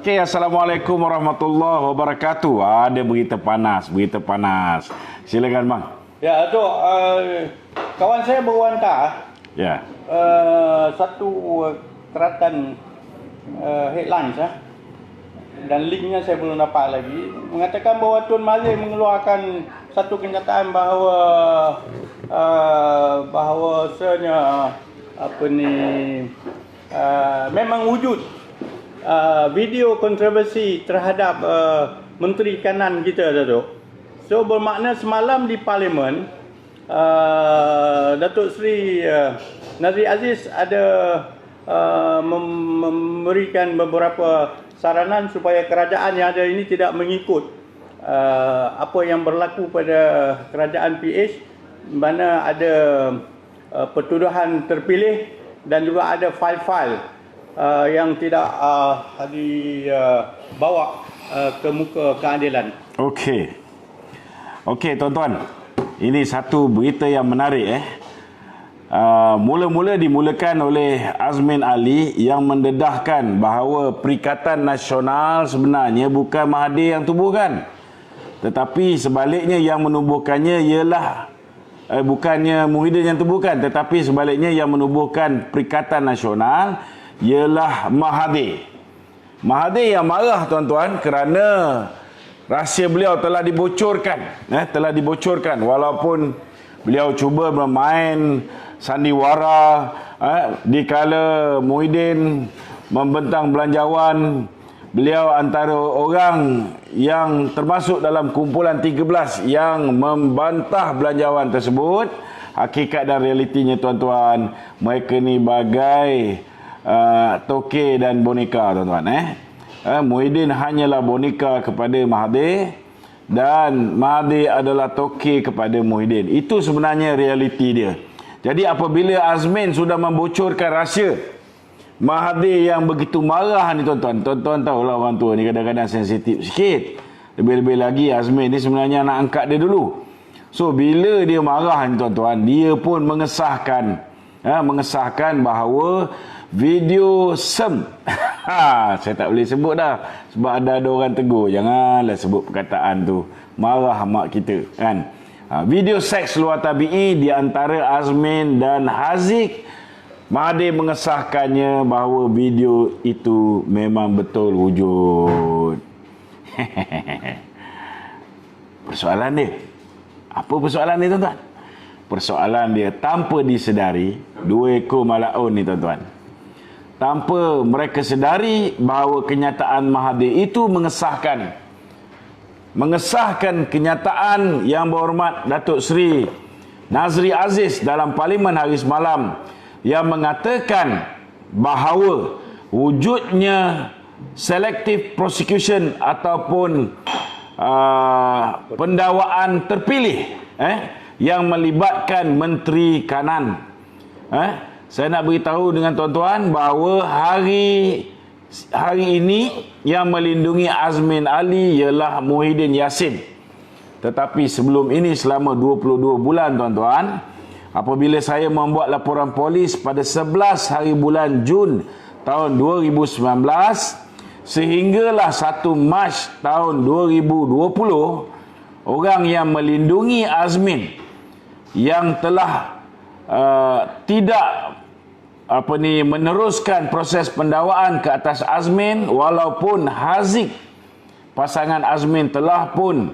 Okey, Assalamualaikum warahmatullahi wabarakatuh. Ada berita panas, berita panas. Silakan bang. Ya, Datuk, kawan saya baru hantar Ya. satu keratan headlines dan linknya saya belum dapat lagi, mengatakan bahawa Tun Mahathir mengeluarkan satu kenyataan bahawa bahawasanya memang wujud video kontroversi terhadap Menteri Kanan kita, Datuk. So bermakna semalam di Parlimen Datuk Seri Nazri Aziz ada memberikan beberapa saranan supaya kerajaan yang ada ini tidak mengikut apa yang berlaku pada kerajaan PH, mana ada pertuduhan terpilih dan juga ada fail-fail yang tidak dibawa ke muka keadilan. Okey tuan-tuan, ini satu berita yang menarik. Mula-mula dimulakan oleh Azmin Ali yang mendedahkan bahawa Perikatan Nasional sebenarnya bukan Mahathir yang tubuhkan, tetapi sebaliknya yang menubuhkannya ialah bukannya Muhyiddin yang tubuhkan, tetapi sebaliknya yang menubuhkan Perikatan Nasional ialah Mahathir. Mahathir yang marah tuan-tuan kerana rahsia beliau telah dibocorkan, walaupun beliau cuba bermain sandiwara dikala Muhyiddin membentang belanjawan. Beliau antara orang yang termasuk dalam kumpulan 13 yang membantah belanjawan tersebut. Hakikat dan realitinya tuan-tuan, mereka ni bagai toke dan boneka tuan-tuan. Muhyiddin hanyalah boneka kepada Mahathir dan Mahathir adalah toke kepada Muhyiddin. Itu sebenarnya realiti dia. Jadi apabila Azmin sudah membocorkan rahsia Mahathir yang begitu marah ni tuan-tuan, tuan-tuan tahulah orang tua ni kadang-kadang sensitif sikit. Lebih-lebih lagi Azmin ni sebenarnya anak angkat dia dulu. So bila dia marah ni tuan-tuan, dia pun mengesahkan bahawa video saya tak boleh sebut dah sebab ada orang tegur, janganlah sebut perkataan tu, marah mak kita kan. Video seks luar tabi'i di antara Azmin dan Haziq, Mahathir mengesahkannya bahawa video itu memang betul wujud. Persoalan dia, apa persoalan dia tuan-tuan? Persoalan dia tanpa disedari, dua ekor malaun ni tuan-tuan, tanpa mereka sedari bahawa kenyataan Mahathir itu mengesahkan kenyataan Yang Berhormat Datuk Seri Nazri Aziz dalam Parlimen hari semalam yang mengatakan bahawa wujudnya selective prosecution ataupun pendakwaan terpilih yang melibatkan Menteri Kanan. Saya nak beritahu dengan tuan-tuan bahawa hari ini yang melindungi Azmin Ali ialah Muhyiddin Yassin. Tetapi sebelum ini selama 22 bulan tuan-tuan, apabila saya membuat laporan polis pada 11 hari bulan Jun tahun 2019 sehinggalah 1 Mac tahun 2020, orang yang melindungi Azmin yang telah tidak meneruskan proses pendakwaan ke atas Azmin, walaupun Haziq pasangan Azmin telah pun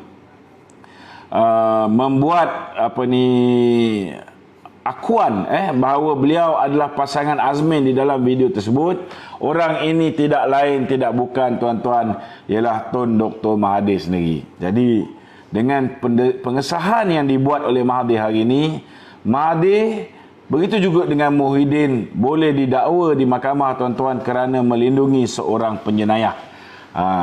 membuat akuan bahawa beliau adalah pasangan Azmin di dalam video tersebut. Orang ini tidak lain tidak bukan tuan-tuan ialah Tun Dr. Mahathir sendiri. Jadi dengan pengesahan yang dibuat oleh Mahathir hari ini, Mahathir begitu juga dengan Muhyiddin boleh didakwa di mahkamah tuan-tuan kerana melindungi seorang penjenayah.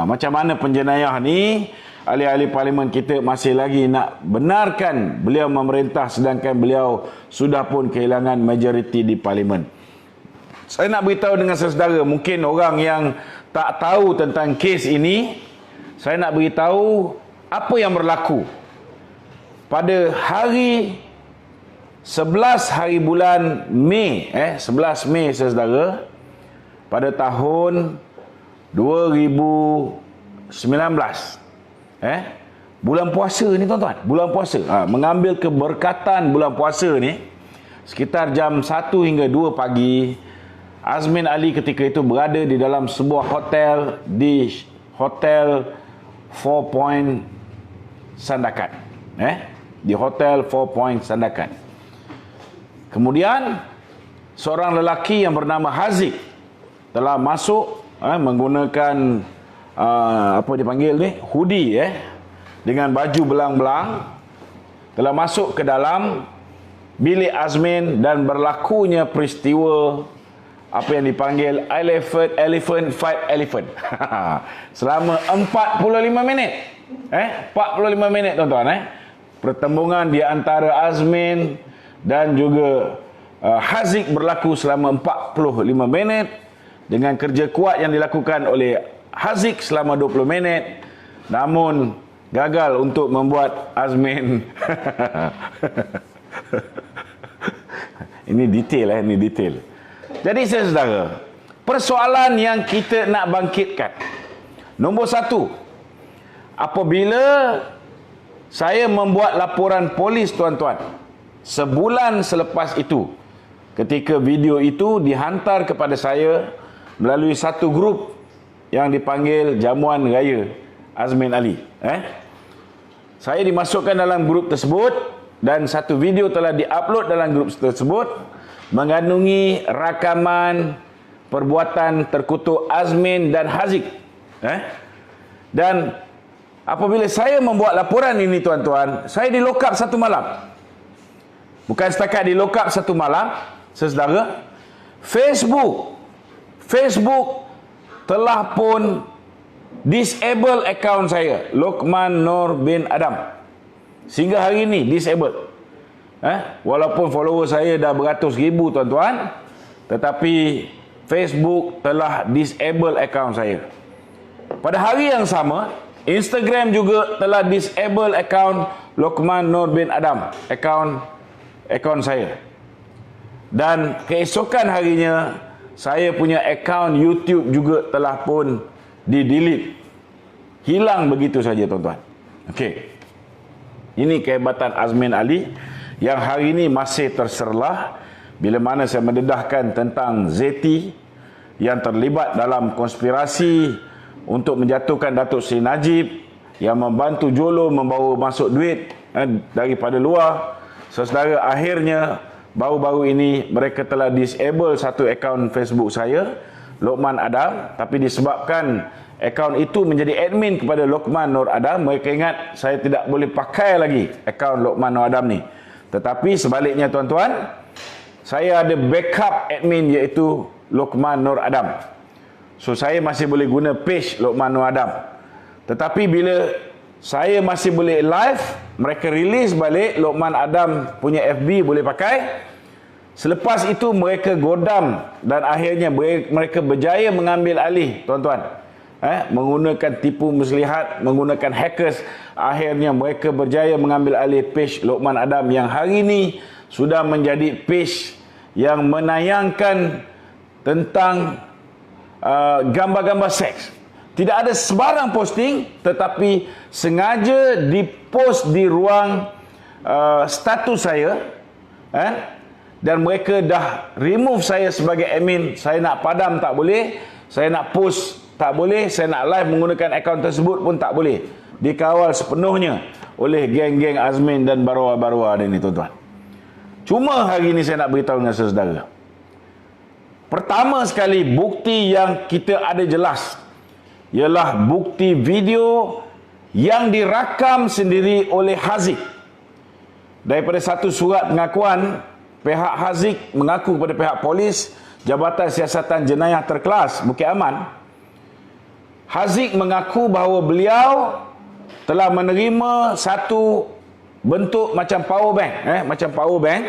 Macam mana penjenayah ni? Ahli-ahli parlimen kita masih lagi nak benarkan beliau memerintah sedangkan beliau sudah pun kehilangan majoriti di parlimen. Saya nak beritahu dengan saudara, mungkin orang yang tak tahu tentang kes ini, saya nak beritahu apa yang berlaku pada hari 11 hari bulan Mei, 11 Mei saudara, pada tahun 2019. Bulan puasa ni tuan-tuan, bulan puasa. Mengambil keberkatan bulan puasa ni, sekitar jam 1 hingga 2 pagi, Azmin Ali ketika itu berada di dalam sebuah hotel di Hotel 4 Point Sandakan. Di Hotel 4 Point Sandakan. Kemudian seorang lelaki yang bernama Haziq telah masuk menggunakan apa dipanggil ni, hoodie dengan baju belang-belang, telah masuk ke dalam bilik Azmin dan berlakunya peristiwa apa yang dipanggil elephant fight elephant. Selama 45 minit. 45 minit tuan-tuan. Pertembungan di antara Azmin dan juga Haziq berlaku selama 45 minit dengan kerja kuat yang dilakukan oleh Haziq selama 20 minit, namun gagal untuk membuat Azmin ini detail ini detail. Jadi saudara, persoalan yang kita nak bangkitkan, nombor satu, apabila saya membuat laporan polis tuan-tuan, sebulan selepas itu, ketika video itu dihantar kepada saya melalui satu grup yang dipanggil Jamuan Raya Azmin Ali. Saya dimasukkan dalam grup tersebut dan satu video telah diupload dalam grup tersebut mengandungi rakaman perbuatan terkutuk Azmin dan Haziq. Dan apabila saya membuat laporan ini tuan-tuan, saya di lock up satu malam. Bukan setakat di lock up satu malam, saudara, Facebook telah pun disable account saya, Lokman Nur bin Adam. Sehingga hari ini disable. Walaupun follower saya dah beratus ribu tuan-tuan, tetapi Facebook telah disable account saya. Pada hari yang sama, Instagram juga telah disable account Lokman Nur bin Adam, account saya. Dan keesokan harinya, saya punya account YouTube juga telah pun di-delete. Hilang begitu saja tuan-tuan. Okey. Ini kehebatan Azmin Ali yang hari ini masih terserlah bila mana saya mendedahkan tentang Zeti yang terlibat dalam konspirasi untuk menjatuhkan Datuk Seri Najib, yang membantu Jolo membawa masuk duit daripada luar. Saudara, akhirnya baru-baru ini mereka telah disable satu akaun Facebook saya, Lokman Adam, tapi disebabkan akaun itu menjadi admin kepada Lokman Nur Adam, mereka ingat saya tidak boleh pakai lagi akaun Lokman Nur Adam ni. Tetapi sebaliknya tuan-tuan, saya ada backup admin iaitu Lokman Nur Adam. So saya masih boleh guna page Lokman Nur Adam. Tetapi bila saya masih boleh live, mereka release balik Lokman Adam punya FB boleh pakai. Selepas itu mereka godam dan akhirnya mereka berjaya mengambil alih tuan-tuan. Menggunakan tipu muslihat, menggunakan hackers, akhirnya mereka berjaya mengambil alih page Lokman Adam yang hari ini sudah menjadi page yang menayangkan tentang gambar-gambar seks. Tidak ada sebarang posting, tetapi sengaja dipost di ruang status saya, dan mereka dah remove saya sebagai admin. Saya nak padam tak boleh, saya nak post tak boleh, saya nak live menggunakan akaun tersebut pun tak boleh. Dikawal sepenuhnya oleh geng-geng Azmin dan Barwa-Barwa ini tuan-tuan. Cuma hari ini saya nak beritahu dengan saudara. Pertama sekali bukti yang kita ada jelas ialah bukti video yang dirakam sendiri oleh Haziq. Daripada satu surat pengakuan, pihak Haziq mengaku kepada pihak polis Jabatan Siasatan Jenayah Terkelas Bukit Aman. Haziq mengaku bahawa beliau telah menerima satu bentuk macam power bank, macam power bank,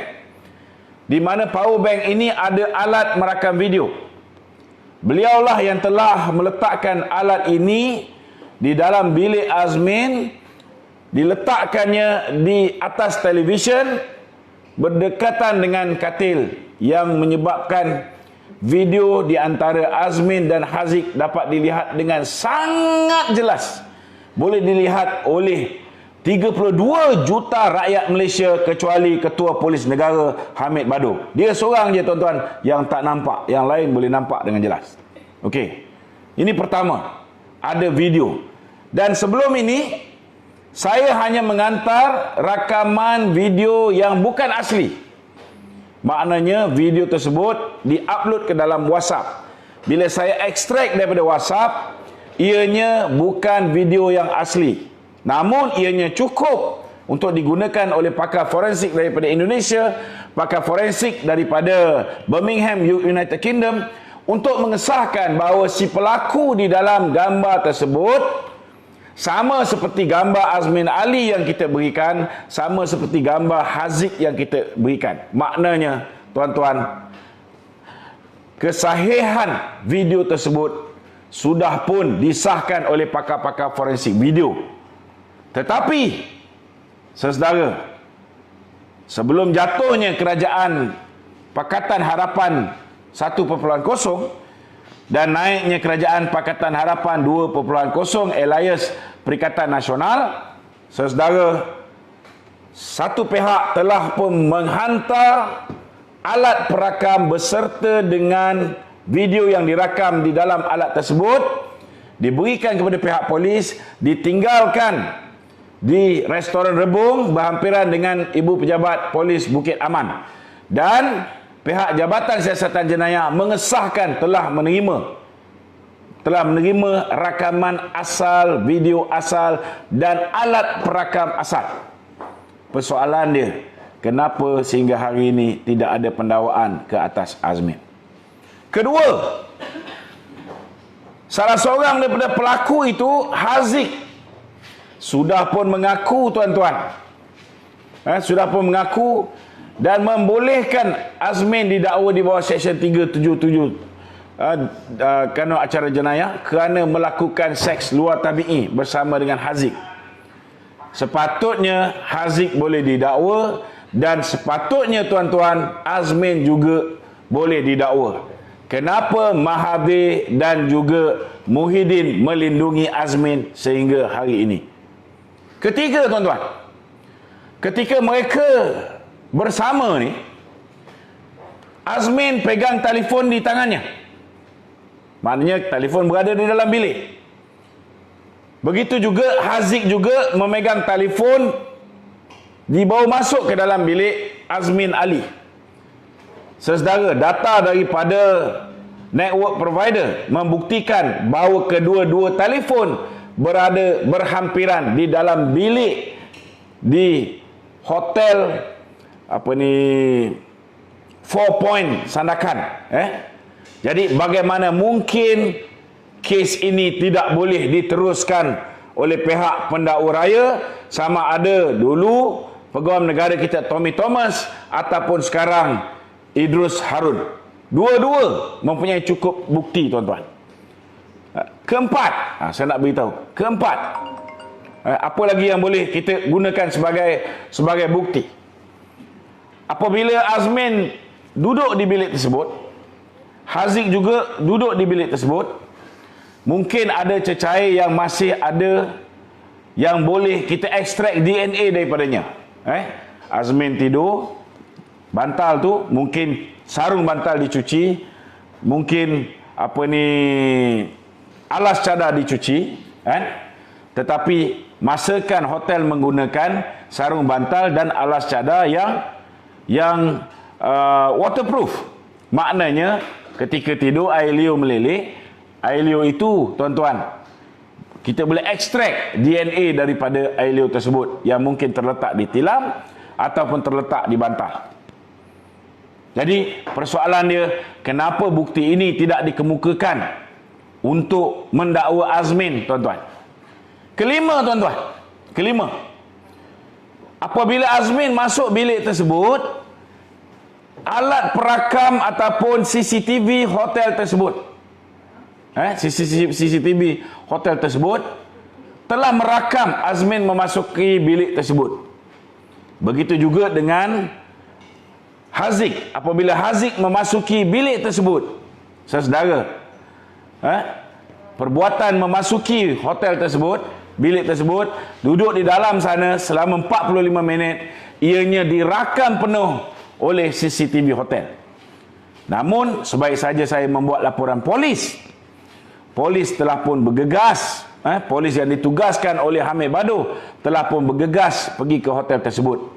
di mana power bank ini ada alat merakam video. Beliaulah yang telah meletakkan alat ini di dalam bilik Azmin, diletakkannya di atas televisyen berdekatan dengan katil yang menyebabkan video di antara Azmin dan Haziq dapat dilihat dengan sangat jelas. Boleh dilihat oleh 32 juta rakyat Malaysia kecuali Ketua Polis Negara Hamid Badu. Dia seorang je tuan-tuan yang tak nampak, yang lain boleh nampak dengan jelas. Okey. Ini pertama, ada video. Dan sebelum ini saya hanya mengantar rakaman video yang bukan asli. Maknanya video tersebut diupload ke dalam WhatsApp. Bila saya ekstrak daripada WhatsApp, ianya bukan video yang asli. Namun ianya cukup untuk digunakan oleh pakar forensik daripada Indonesia, pakar forensik daripada Birmingham, United Kingdom, untuk mengesahkan bahawa si pelaku di dalam gambar tersebut sama seperti gambar Azmin Ali yang kita berikan, sama seperti gambar Haziq yang kita berikan. Maknanya, tuan-tuan, kesahihan video tersebut sudah pun disahkan oleh pakar-pakar forensik video. Tetapi, saudara, sebelum jatuhnya kerajaan Pakatan Harapan 1.0 dan naiknya kerajaan Pakatan Harapan 2.0 alias Perikatan Nasional, saudara, satu pihak telah pun menghantar alat perakam beserta dengan video yang dirakam di dalam alat tersebut, diberikan kepada pihak polis, ditinggalkan di restoran Rebung berhampiran dengan Ibu Pejabat Polis Bukit Aman, dan pihak Jabatan Siasatan Jenayah mengesahkan telah menerima rakaman asal, video asal dan alat perakam asal. Persoalan dia, kenapa sehingga hari ini tidak ada pendakwaan ke atas Azmin? Kedua, salah seorang daripada pelaku itu, Haziq, sudah pun mengaku, tuan-tuan, sudah pun mengaku dan membolehkan Azmin didakwa di bawah Seksyen 377 Kanun Acara Jenayah kerana melakukan seks luar tabi'i bersama dengan Haziq. Sepatutnya Haziq boleh didakwa dan sepatutnya, tuan-tuan, Azmin juga boleh didakwa. Kenapa Mahathir dan juga Muhyiddin melindungi Azmin sehingga hari ini? Ketiga, tuan-tuan, ketika mereka bersama ni, Azmin pegang telefon di tangannya. Maknanya telefon berada di dalam bilik. Begitu juga Haziq juga memegang telefon, dibawa masuk ke dalam bilik Azmin Ali. Saudara, data daripada network provider membuktikan bahawa kedua-dua telefon berada berhampiran di dalam bilik di hotel Four Point Sandakan. Jadi bagaimana mungkin kes ini tidak boleh diteruskan oleh pihak pendakwa raya, sama ada dulu Peguam Negara kita Tommy Thomas ataupun sekarang Idrus Harun. Dua-dua mempunyai cukup bukti, tuan-tuan. Keempat, saya nak beritahu. Keempat, apa lagi yang boleh kita gunakan sebagai bukti? Apabila Azmin duduk di bilik tersebut, Haziq juga duduk di bilik tersebut, mungkin ada cecair yang masih ada yang boleh kita ekstrak DNA daripadanya. Azmin tidur, bantal tu mungkin sarung bantal dicuci, mungkin alas cadar dicuci, tetapi masakan hotel menggunakan sarung bantal dan alas cadar yang waterproof. Maknanya ketika tidur air liur meleleh, air liur itu, tuan-tuan, kita boleh ekstrak DNA daripada air liur tersebut yang mungkin terletak di tilam ataupun terletak di bantal. Jadi persoalan dia, kenapa bukti ini tidak dikemukakan untuk mendakwa Azmin, tuan-tuan? Kelima, tuan-tuan, apabila Azmin masuk bilik tersebut, alat perakam ataupun CCTV hotel tersebut, CCTV hotel tersebut telah merakam Azmin memasuki bilik tersebut. Begitu juga dengan Haziq. Apabila Haziq memasuki bilik tersebut, saudara, perbuatan memasuki hotel tersebut, bilik tersebut, duduk di dalam sana selama 45 minit, ianya dirakam penuh oleh CCTV hotel. Namun sebaik saja saya membuat laporan polis, polis telah pun bergegas, polis yang ditugaskan oleh Hamid Badu telah pun bergegas pergi ke hotel tersebut.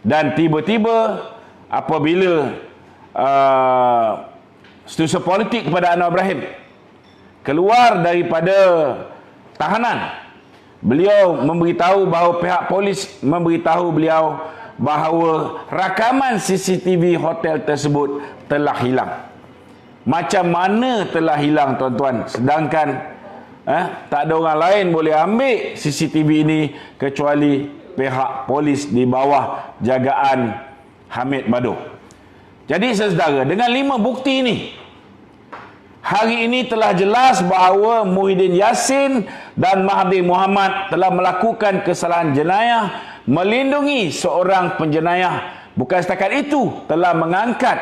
Dan tiba-tiba apabila setiausaha politik kepada Anwar Ibrahim keluar daripada tahanan, beliau memberitahu bahawa pihak polis memberitahu beliau bahawa rakaman CCTV hotel tersebut telah hilang. Macam mana telah hilang, tuan-tuan? Sedangkan tak ada orang lain boleh ambil CCTV ini kecuali pihak polis di bawah jagaan Hamid Badu. Jadi saudara, dengan 5 bukti ini, hari ini telah jelas bahawa Muhyiddin Yassin dan Mahathir Mohamad telah melakukan kesalahan jenayah melindungi seorang penjenayah. Bukan setakat itu, telah mengangkat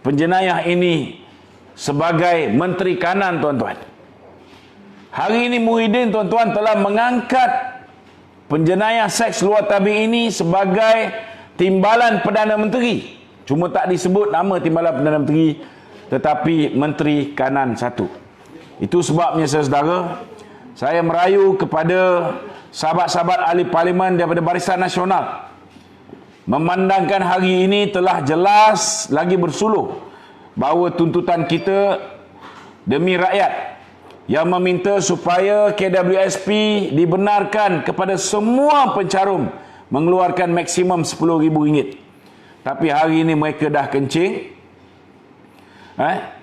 penjenayah ini sebagai Menteri Kanan, tuan-tuan. Hari ini Muhyiddin, tuan-tuan, telah mengangkat penjenayah seks luar tabi ini sebagai Timbalan Perdana Menteri. Cuma tak disebut nama Timbalan Perdana Menteri, tetapi Menteri Kanan 1. Itu sebabnya saudara, saya merayu kepada sahabat-sahabat ahli parlimen daripada Barisan Nasional, memandangkan hari ini telah jelas lagi bersuluh bahawa tuntutan kita demi rakyat yang meminta supaya KWSP dibenarkan kepada semua pencarum mengeluarkan maksimum RM10,000. Tapi hari ini mereka dah kencing.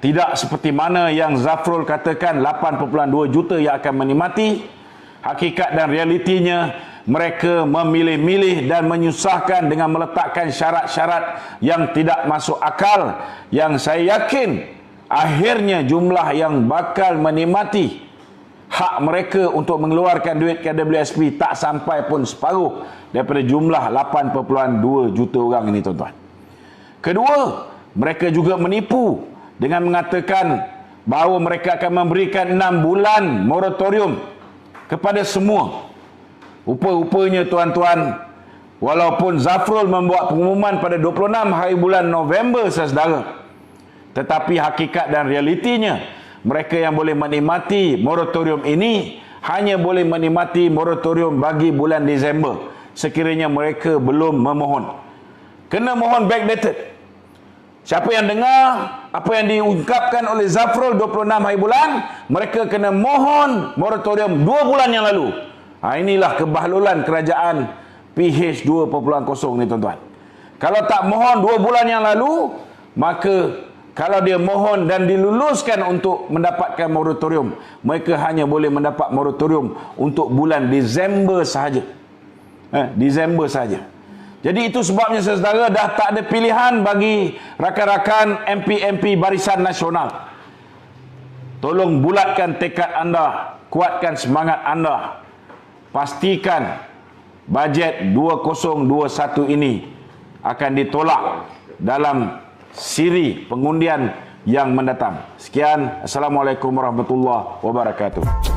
Tidak seperti mana yang Zafrul katakan 8.2 juta yang akan menikmati. Hakikat dan realitinya, mereka memilih-milih dan menyusahkan dengan meletakkan syarat-syarat yang tidak masuk akal, yang saya yakin akhirnya jumlah yang bakal menikmati hak mereka untuk mengeluarkan duit KWSP tak sampai pun separuh daripada jumlah 8.2 juta orang ini, tuan-tuan. Kedua, mereka juga menipu dengan mengatakan bahawa mereka akan memberikan 6 bulan moratorium kepada semua. Rupa-rupanya, tuan-tuan, walaupun Zafrul membuat pengumuman pada 26 hari bulan November, saudara, tetapi hakikat dan realitinya, mereka yang boleh menikmati moratorium ini hanya boleh menikmati moratorium bagi bulan Disember, sekiranya mereka belum memohon. Kena mohon backdated. Siapa yang dengar apa yang diungkapkan oleh Zafrul 26 hari bulan, mereka kena mohon moratorium 2 bulan yang lalu. Inilah kebahlulan kerajaan PH 2.0 ni, tuan-tuan. Kalau tak mohon 2 bulan yang lalu, maka kalau dia mohon dan diluluskan untuk mendapatkan moratorium, mereka hanya boleh mendapat moratorium untuk bulan Disember sahaja. Disember sahaja. Jadi itu sebabnya, saudara, dah tak ada pilihan bagi rakan-rakan MP-MP Barisan Nasional. Tolong bulatkan tekad anda, kuatkan semangat anda. Pastikan bajet 2021 ini akan ditolak dalam siri pengundian yang mendatang. Sekian, Assalamualaikum warahmatullahi wabarakatuh.